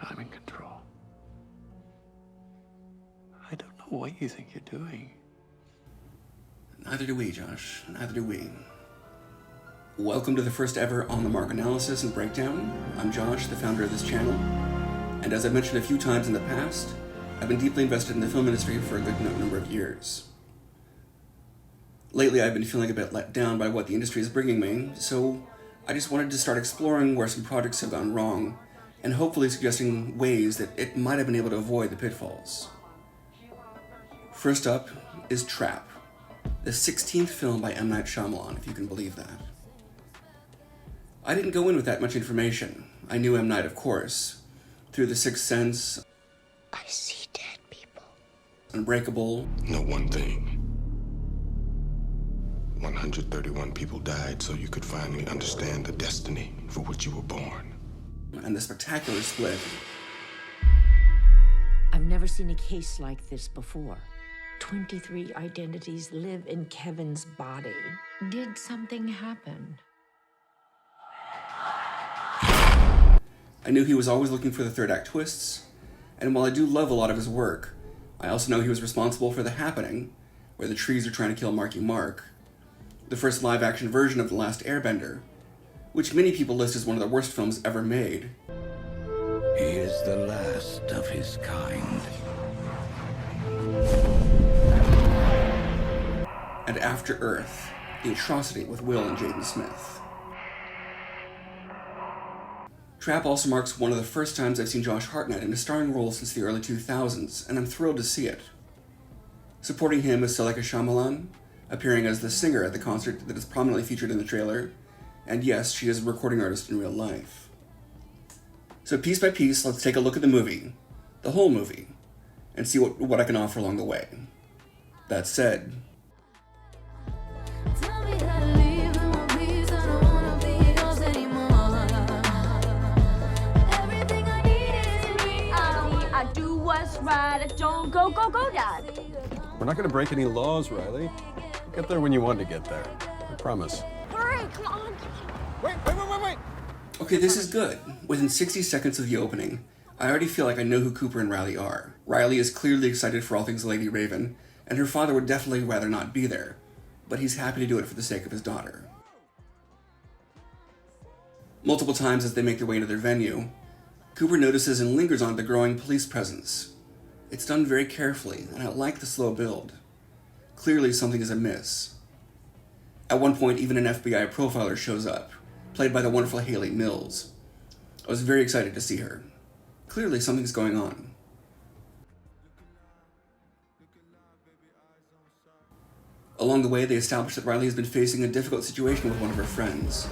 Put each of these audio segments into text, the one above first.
I'm in control. I don't know what you think you're doing. Neither do we, Josh. Neither do we. Welcome to the first ever On the Mark analysis and breakdown. I'm Josh, the founder of this channel. And as I've mentioned a few times in the past, I've been deeply invested in the film industry for a good number of years. Lately, I've been feeling a bit let down by what the industry is bringing me, so I just wanted to start exploring where some projects have gone wrong, and hopefully suggesting ways that it might have been able to avoid the pitfalls. First up is Trap, the 16th film by M. Night Shyamalan, if you can believe that. I didn't go in with that much information. I knew M. Night, of course, through The Sixth Sense, I see dead people. Unbreakable, Know one thing. 131 people died so you could finally understand the destiny for which you were born. and The Spectacular Split. I've never seen a case like this before. 23 identities live in Kevin's body. Did something happen? I knew he was always looking for the third act twists, and while I do love a lot of his work, I also know he was responsible for The Happening, where the trees are trying to kill Marky Mark, the first live-action version of The Last Airbender, which many people list as one of the worst films ever made. He is the last of his kind. And After Earth, The Atrocity with Will and Jaden Smith. Trap also marks one of the first times I've seen Josh Hartnett in a starring role since the early 2000s, and I'm thrilled to see it. Supporting him is Shyamalan, appearing as the singer at the concert that is prominently featured in the trailer, and yes, she is a recording artist in real life. So piece by piece, let's take a look at the movie, the whole movie, and see what I can offer along the way. That said, right, don't go, Dad. We're not going to break any laws, Riley. We'll get there when you want to get there. I promise. Hurry, come on. Wait. okay, this is good. Within 60 seconds of the opening, I already feel like I know who Cooper and Riley are. Riley is clearly excited for all things Lady Raven, and her father would definitely rather not be there, but he's happy to do it for the sake of his daughter. Multiple times as they make their way into their venue, Cooper notices and lingers on the growing police presence. It's done very carefully, and I like the slow build. Clearly something is amiss. At one point, even an FBI profiler shows up, played by the wonderful Hayley Mills. I was very excited to see her. Clearly something's going on. Along the way, they establish that Riley has been facing a difficult situation with one of her friends.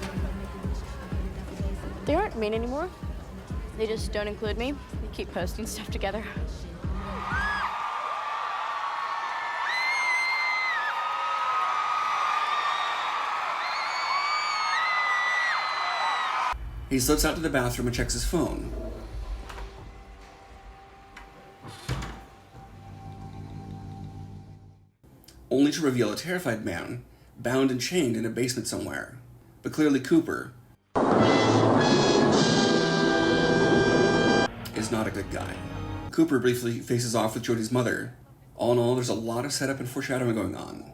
They aren't mean anymore. They just don't include me. They keep posting stuff together. He slips out to the bathroom and checks his phone. Only to reveal a terrified man, bound and chained in a basement somewhere. But clearly Cooper is not a good guy. Cooper briefly faces off with Jodie's mother. All in all, there's a lot of setup and foreshadowing going on.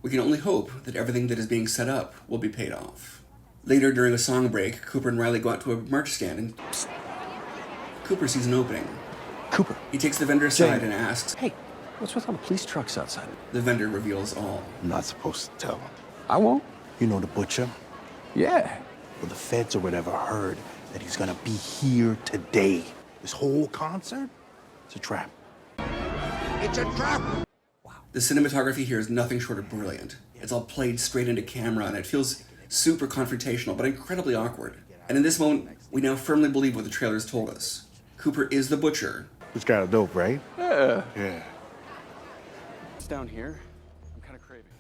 We can only hope that everything that is being set up will be paid off. Later, during a song break, Cooper and Riley go out to a merch stand and Cooper sees an opening. Cooper. He takes the vendor aside Jane. and asks, Hey, what's with all the police trucks outside? the vendor reveals all. I'm not supposed to tell him. I won't. You know the butcher? Yeah. Well, the feds or whatever heard that he's gonna be here today. This whole concert? It's a trap. It's a trap! The cinematography here is nothing short of brilliant. It's all played straight into camera, and it feels super confrontational, but incredibly awkward. And in this moment, we now firmly believe what the trailers told us. Cooper is the butcher. It's kind of dope, right? Yeah. Yeah. It's down here. I'm kind of craving.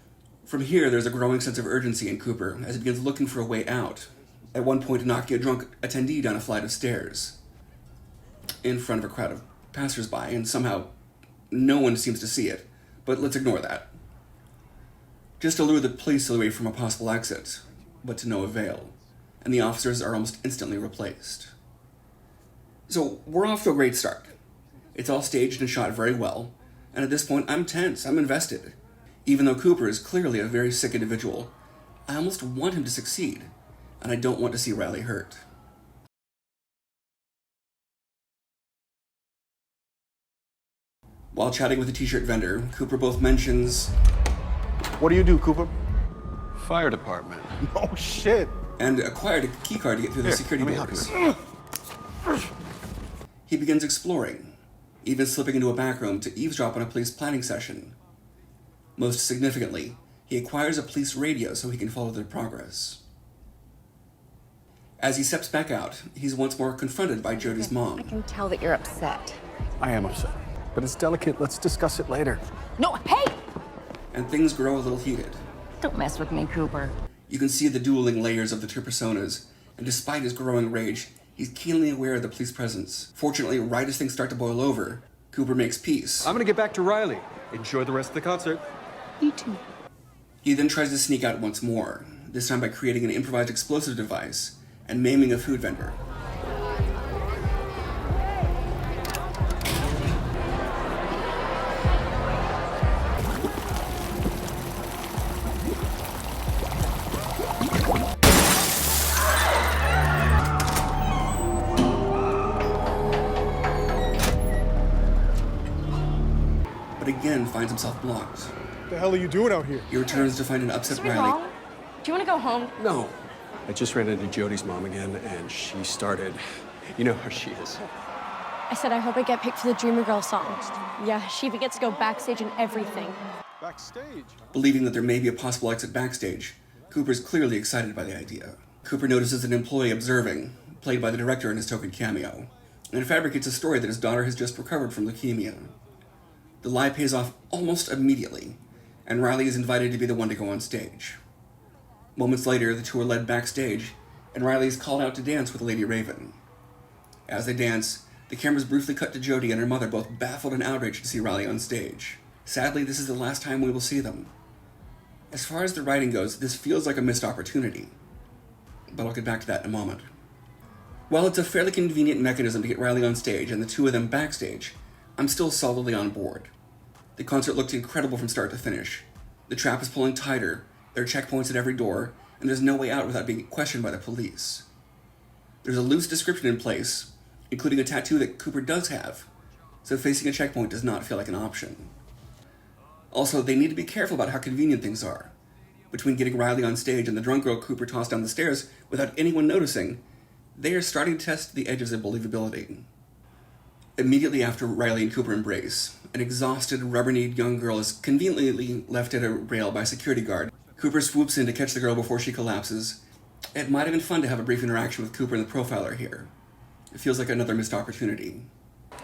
From here, there's a growing sense of urgency in Cooper as he begins looking for a way out. At one point, knocking a drunk attendee down a flight of stairs in front of a crowd of passersby, and somehow no one seems to see it, but let's ignore that. Just to lure the police away from a possible exit, but to no avail, and the officers are almost instantly replaced. So we're off to a great start. It's all staged and shot very well, and at this point I'm tense, I'm invested. Even though Cooper is clearly a very sick individual, I almost want him to succeed, and I don't want to see Riley hurt. While chatting with the t-shirt vendor, Cooper both mentions, What do you do, Cooper? Fire department. Oh, shit. and acquired a keycard to get through the security let me help doors. He begins exploring, even slipping into a back room to eavesdrop on a police planning session. Most significantly, he acquires a police radio so he can follow their progress. As he steps back out, he's once more confronted by Jodie's I mom. can tell that you're upset. I am upset, but it's delicate. Let's discuss it later. No, hey! And things grow a little heated. Don't mess with me, Cooper. You can see the dueling layers of the two personas, and despite his growing rage, he's keenly aware of the police presence. Fortunately, right as things start to boil over, Cooper makes peace. I'm gonna get back to Riley. Enjoy the rest of the concert. You too. He then tries to sneak out once more, this time by creating an improvised explosive device and maiming a food vendor. But again finds himself blocked. What the hell are you doing out here? He returns to find an upset Something Riley. wrong? Do you want to go home? No. I just ran into Jodie's mom again, and she started. You know how she is. I said I hope I get picked for the Dreamer Girl song. Yeah, she even gets to go backstage and everything. Backstage. Believing that there may be a possible exit backstage, Cooper's clearly excited by the idea. Cooper notices an employee observing, played by the director in his token cameo, and fabricates a story that his daughter has just recovered from leukemia. The lie pays off almost immediately, and Riley is invited to be the one to go on stage. Moments later, the two are led backstage, and Riley is called out to dance with Lady Raven. As they dance, the cameras briefly cut to Jodie and her mother, both baffled and outraged to see Riley on stage. Sadly, this is the last time we will see them. As far as the writing goes, this feels like a missed opportunity, but I'll get back to that in a moment. While it's a fairly convenient mechanism to get Riley on stage and the two of them backstage, I'm still solidly on board. The concert looked incredible from start to finish. The trap is pulling tighter, there are checkpoints at every door, and there's no way out without being questioned by the police. There's a loose description in place, including a tattoo that Cooper does have, so facing a checkpoint does not feel like an option. Also, they need to be careful about how convenient things are. Between getting Riley on stage and the drunk girl Cooper tossed down the stairs without anyone noticing, they are starting to test the edges of believability. Immediately after Riley and Cooper embrace, an exhausted, rubber-kneed young girl is conveniently left at a rail by a security guard. Cooper swoops in to catch the girl before she collapses. It might have been fun to have a brief interaction with Cooper and the profiler here. It feels like another missed opportunity.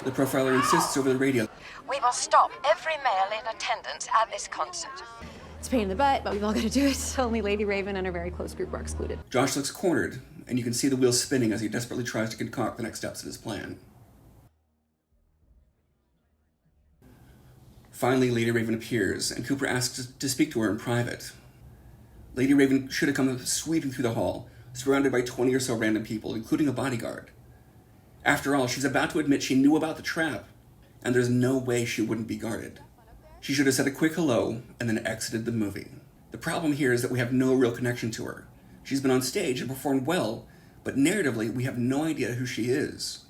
The profiler insists over the radio. We will stop every male in attendance at this concert. It's a pain in the butt, but we've all got to do it. Only Lady Raven and her very close group are excluded. Josh looks cornered, and you can see the wheels spinning as he desperately tries to concoct the next steps in his plan. Finally, Lady Raven appears, and Cooper asks to speak to her in private. Lady Raven should have come sweeping through the hall, surrounded by 20 or so random people, including a bodyguard. After all, she's about to admit she knew about the trap, and there's no way she wouldn't be guarded. She should have said a quick hello, and then exited the movie. The problem here is that we have no real connection to her. She's been on stage and performed well, but narratively, we have no idea who she is.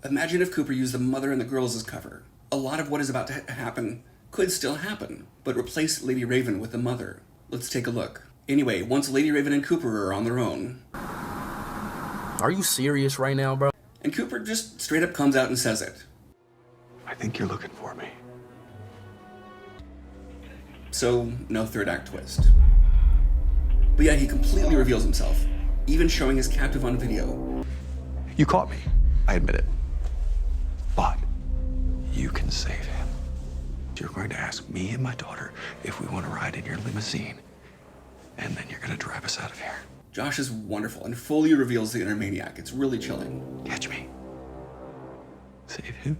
Imagine if Cooper used the mother and the girls as cover. A lot of what is about to happen could still happen, but replace Lady Raven with the mother. Let's take a look. Anyway, once Lady Raven and Cooper are on their own... Are you serious right now, bro? And Cooper just straight up comes out and says it. I think you're looking for me. So, no third act twist. But yeah, he completely reveals himself, even showing his captive on video. You caught me, I admit it. But you can save him. You're going to ask me and my daughter if we want to ride in your limousine, and then you're going to drive us out of here. Josh is wonderful and fully reveals the inner maniac. It's really chilling. Catch me. Save him.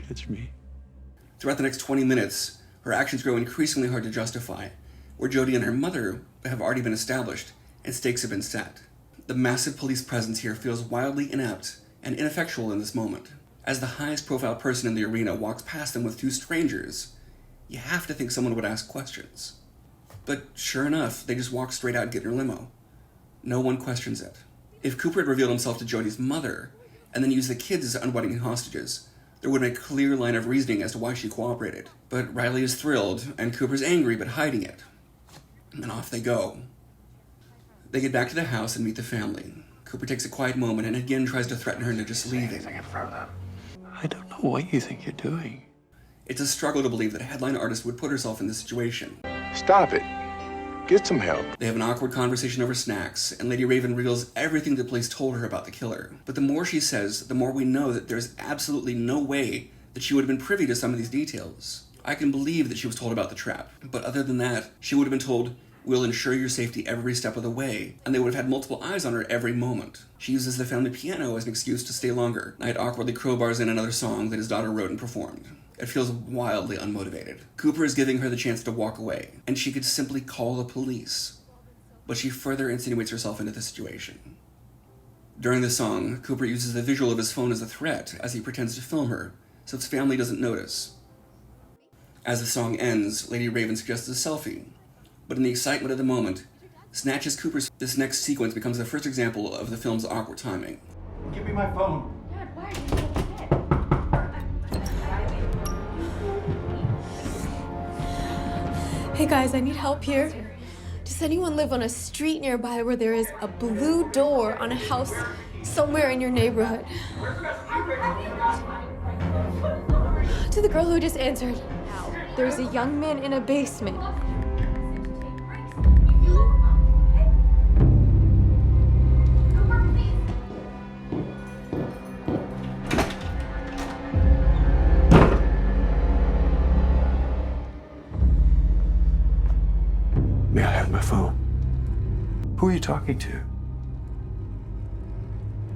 Catch me. Throughout the next 20 minutes, her actions grow increasingly hard to justify, where Jodie and her mother have already been established, and stakes have been set. The massive police presence here feels wildly inept and ineffectual in this moment. As the highest profile person in the arena walks past them with two strangers, you have to think someone would ask questions. But sure enough, they just walk straight out and get in her limo. No one questions it. If Cooper had revealed himself to Jodi's mother, and then used the kids as unwitting hostages, there would have been a clear line of reasoning as to why she cooperated. But Riley is thrilled, and Cooper's angry but hiding it. And off they go. They get back to the house and meet the family. Cooper takes a quiet moment and again tries to threaten her into just leaving. I don't know what you think you're doing. It's a struggle to believe that a headline artist would put herself in this situation. Stop it. Get some help. They have an awkward conversation over snacks, and Lady Raven reveals everything the police told her about the killer. But the more she says, the more we know that there's absolutely no way that she would have been privy to some of these details. I can believe that she was told about the trap, but other than that, she would have been told, "We'll ensure your safety every step of the way," and they would have had multiple eyes on her every moment. She uses the family piano as an excuse to stay longer. Knight awkwardly crowbars in another song that his daughter wrote and performed. It feels wildly unmotivated. Cooper is giving her the chance to walk away, and she could simply call the police. But she further insinuates herself into the situation. During the song, Cooper uses the visual of his phone as a threat as he pretends to film her, so his family doesn't notice. As the song ends, Lady Raven suggests a selfie, but in the excitement of the moment, snatches Cooper's. This next sequence becomes the first example of the film's awkward timing. Give me my phone. Dad, why are you so upset? Hey guys, I need help here. Does anyone live on a street nearby where there is a blue door on a house somewhere in your neighborhood? To the girl who just answered, there's a young man in a basement. May I have my phone? Who are you talking to?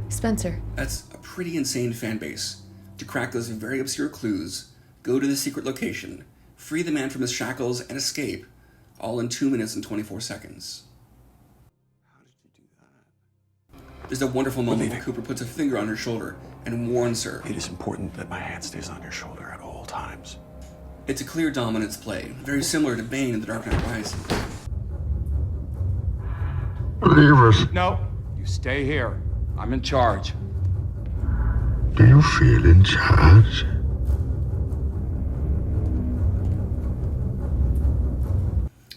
Spencer. That's a pretty insane fan base. To crack those very obscure clues, go to the secret location, free the man from his shackles, and escape, all in 2 minutes and 24 seconds. How did you do that? There's a wonderful moment where Cooper puts a finger on her shoulder and warns her. It is important that my hand stays on your shoulder at all times. It's a clear dominance play, very similar to Bane in The Dark Knight Rises. Believers, No, you stay here. I'm in charge. do you feel in charge?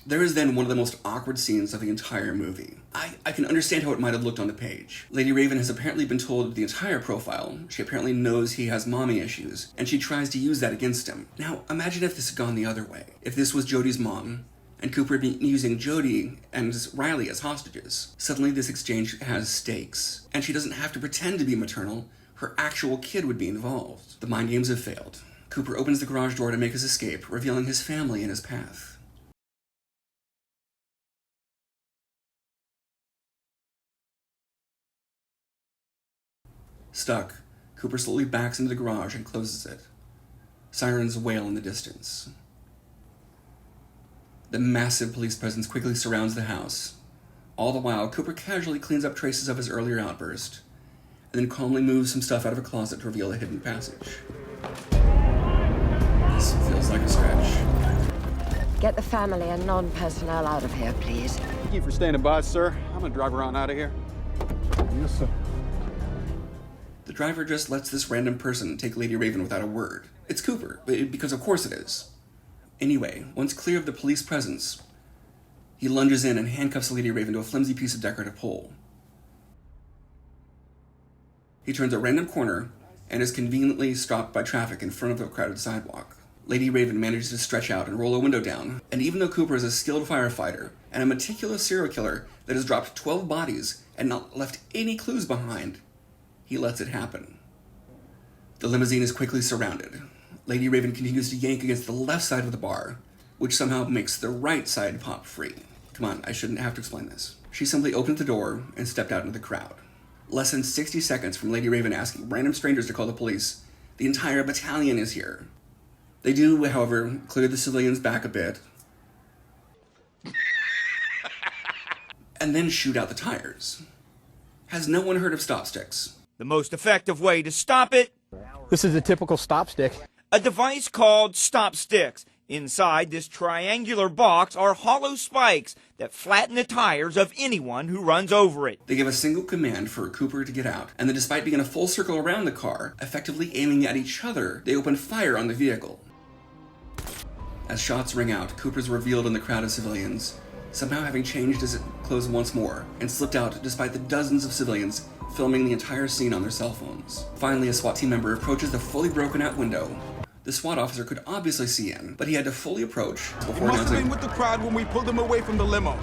There is then one of the most awkward scenes of the entire movie. I can understand how it might have looked on the page. Lady Raven has apparently been told the entire profile. She apparently knows he has mommy issues, and she tries to use that against him. Now, imagine if this had gone the other way. If this was Jodi's mom, and Cooper had been using Jodi and Riley as hostages. Suddenly this exchange has stakes, and she doesn't have to pretend to be maternal. Her actual kid would be involved. The mind games have failed. Cooper opens the garage door to make his escape, revealing his family in his path. Stuck, Cooper slowly backs into the garage and closes it. Sirens wail in the distance. The massive police presence quickly surrounds the house. All the while, Cooper casually cleans up traces of his earlier outburst, and then calmly moves some stuff out of a closet to reveal a hidden passage. This feels like a stretch. Get the family and non-personnel out of here, please. Thank you for standing by, sir. I'm gonna drive around out of here. Yes, sir. The driver just lets this random person take Lady Raven without a word. It's Cooper, because of course it is. Anyway, once clear of the police presence, he lunges in and handcuffs Lady Raven to a flimsy piece of decorative pole. He turns a random corner and is conveniently stopped by traffic in front of a crowded sidewalk. Lady Raven manages to stretch out and roll a window down, and even though Cooper is a skilled firefighter and a meticulous serial killer that has dropped 12 bodies and not left any clues behind, he lets it happen. The limousine is quickly surrounded. Lady Raven continues to yank against the left side of the bar, which somehow makes the right side pop free. Come on, I shouldn't have to explain this. She simply opened the door and stepped out into the crowd. Less than 60 seconds from Lady Raven asking random strangers to call the police, the entire battalion is here. They do, however, clear the civilians back a bit, and then shoot out the tires. Has no one heard of stop sticks? The most effective way to stop it? This is a typical stop stick. A device called stop sticks. Inside this triangular box are hollow spikes that flatten the tires of anyone who runs over it. They give a single command for Cooper to get out, and then despite being in a full circle around the car, effectively aiming at each other, they open fire on the vehicle. As shots ring out, Cooper's revealed in the crowd of civilians, somehow having changed his clothes once more, and slipped out despite the dozens of civilians filming the entire scene on their cell phones. Finally, a SWAT team member approaches the fully broken out window. The SWAT officer could obviously see in, but he had to fully approach before must have been with the crowd when we pulled him away from the limo.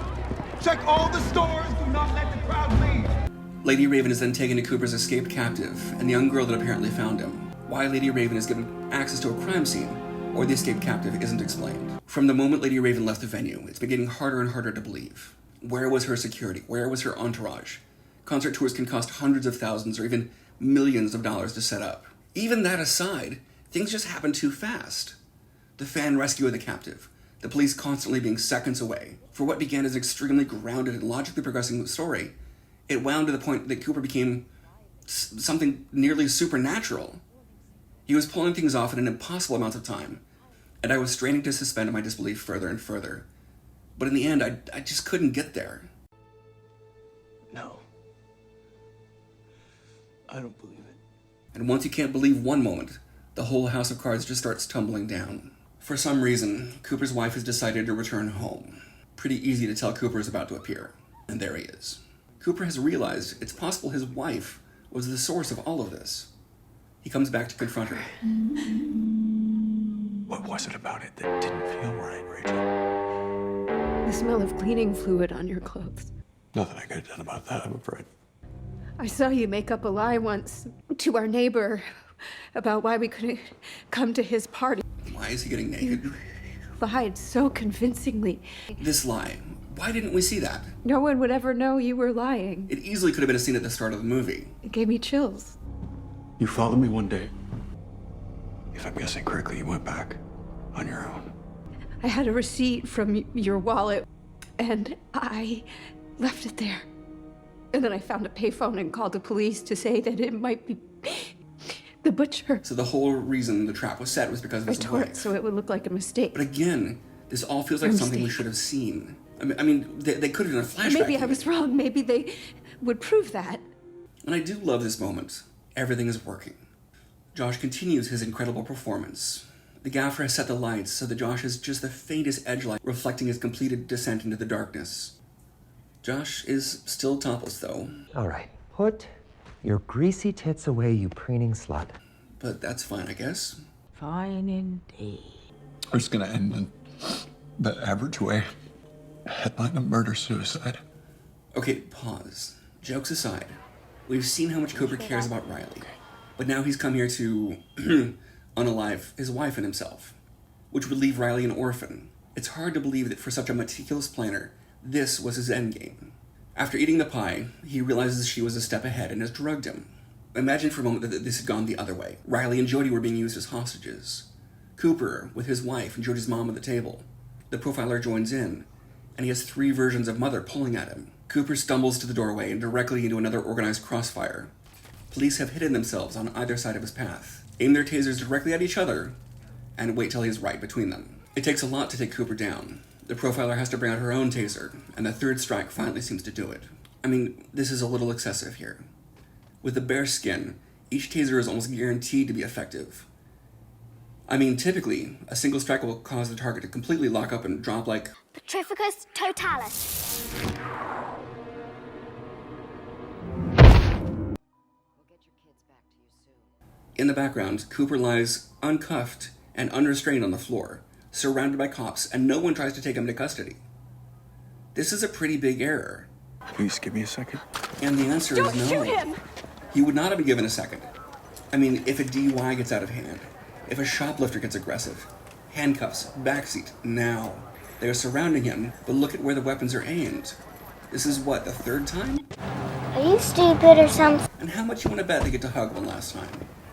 Check all the stores, do not let the crowd leave. Lady Raven is then taken to Cooper's escaped captive, and the young girl that apparently found him. Why Lady Raven is given access to a crime scene, or the escaped captive, isn't explained. From the moment Lady Raven left the venue, it's been getting harder and harder to believe. Where was her security? Where was her entourage? Concert tours can cost hundreds of thousands or even millions of dollars to set up. Even that aside, things just happen too fast. The fan rescue of the captive, the police constantly being seconds away. For what began as an extremely grounded and logically progressing story, it wound to the point that Cooper became something nearly supernatural. He was pulling things off in an impossible amount of time, and I was straining to suspend my disbelief further and further. But in the end, I just couldn't get there. No. I don't believe it. And once you can't believe one moment, the whole house of cards just starts tumbling down. For some reason, Cooper's wife has decided to return home. Pretty easy to tell Cooper is about to appear. And there he is. Cooper has realized it's possible his wife was the source of all of this. He comes back to confront her. What was it about it that didn't feel right, Rachel? The smell of cleaning fluid on your clothes. Nothing I could have done about that, I'm afraid. I saw you make up a lie once to our neighbor about why we couldn't come to his party. Why is he getting naked? You lied so convincingly. This lie. Why didn't we see that? No one would ever know you were lying. It easily could have been a scene at the start of the movie. It gave me chills. You followed me one day. If I'm guessing correctly, you went back on your own. I had a receipt from your wallet, and I left it there. And then I found a payphone and called the police to say that it might be the butcher. So the whole reason the trap was set was because of his tore wife. it so it would look like a mistake. But again, this all feels like something we should have seen. I mean, they could have done a flashback. Maybe I was wrong. Maybe they would prove that. And I do love this moment. Everything is working. Josh continues his incredible performance. The gaffer has set the lights so that Josh has just the faintest edge light reflecting his completed descent into the darkness. Josh is still topless, though. All right, put your greasy tits away, you preening slut. But that's fine, I guess. Fine indeed. We're just gonna end in the average way. Headline of murder-suicide. Okay, pause. Jokes aside, we've seen how much Cooper cares about Riley. But now he's come here to unalive his wife and himself, which would leave Riley an orphan. It's hard to believe that for such a meticulous planner, this was his endgame. After eating the pie, he realizes she was a step ahead and has drugged him. Imagine for a moment that this had gone the other way. Riley and Jody were being used as hostages. Cooper, with his wife and Jody's mom at the table. The profiler joins in, and he has 3 versions of Mother pulling at him. Cooper stumbles to the doorway and directly into another organized crossfire. Police have hidden themselves on either side of his path, aim their tasers directly at each other, and wait till he's right between them. It takes a lot to take Cooper down. The profiler has to bring out her own taser, and the 3rd strike finally seems to do it. I mean, this is a little excessive here. With the bare skin, each taser is almost guaranteed to be effective. I mean, typically, a single strike will cause the target to completely lock up and drop like Petrificus totalis. In the background, Cooper lies uncuffed and unrestrained on the floor, surrounded by cops, and no one tries to take him to custody. This is a pretty big error. Please give me a second. And the answer is no. Shoot him! He would not have been given a second. I mean, if a DUI gets out of hand, if a shoplifter gets aggressive, handcuffs, backseat, now. They are surrounding him, but look at where the weapons are aimed. This is what, the 3rd time? Are you stupid or something? And how much you want to bet they get to hug one last time?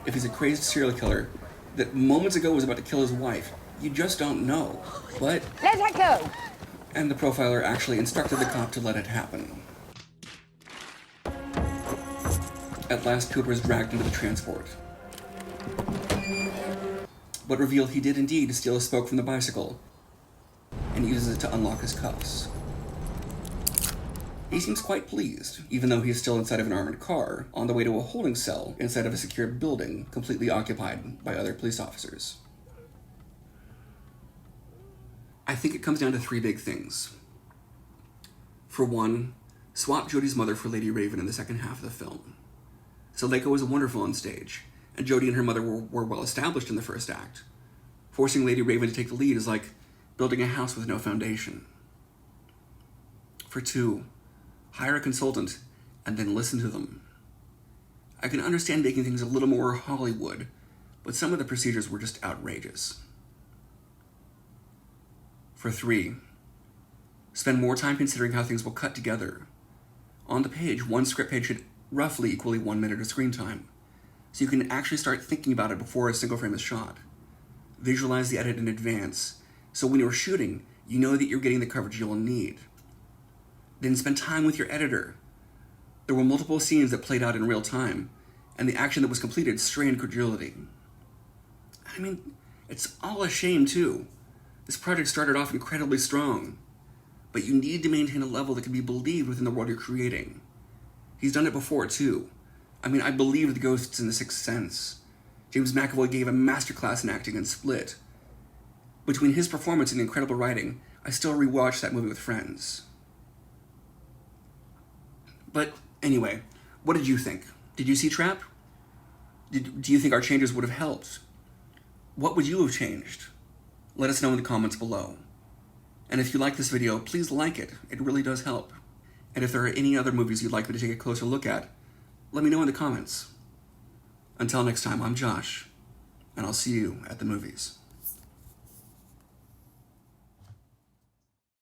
If he's a crazed serial killer that moments ago was about to kill his wife, you just don't know. But let her go. And the profiler actually instructed the cop to let it happen. At last, Cooper is dragged into the transport, but revealed he did indeed steal a spoke from the bicycle and uses it to unlock his cuffs. He seems quite pleased, even though he is still inside of an armored car, on the way to a holding cell inside of a secured building completely occupied by other police officers. I think it comes down to three big things. For one, swap Jodie's mother for Lady Raven in the second half of the film. Zuleika was wonderful on stage, and Jodie and her mother were well established in the first act. Forcing Lady Raven to take the lead is like building a house with no foundation. For two, hire a consultant and then listen to them. I can understand making things a little more Hollywood, but some of the procedures were just outrageous. For three, spend more time considering how things will cut together. On the page, one script page should roughly equal 1 minute of screen time, so you can actually start thinking about it before a single frame is shot. Visualize the edit in advance, so when you're shooting, you know that you're getting the coverage you'll need. Then spend time with your editor. There were multiple scenes that played out in real time, and the action that was completed strained credulity. I mean, it's all a shame too. This project started off incredibly strong, but you need to maintain a level that can be believed within the world you're creating. He's done it before too. I mean, I believed the ghosts in The Sixth Sense. James McAvoy gave a masterclass in acting in Split. Between his performance and the incredible writing, I still rewatch that movie with friends. But anyway, what did you think? Did you see Trap? Do you think our changes would have helped? What would you have changed? Let us know in the comments below. And if you like this video, please like it. It really does help. And if there are any other movies you'd like me to take a closer look at, let me know in the comments. Until next time, I'm Josh, and I'll see you at the movies.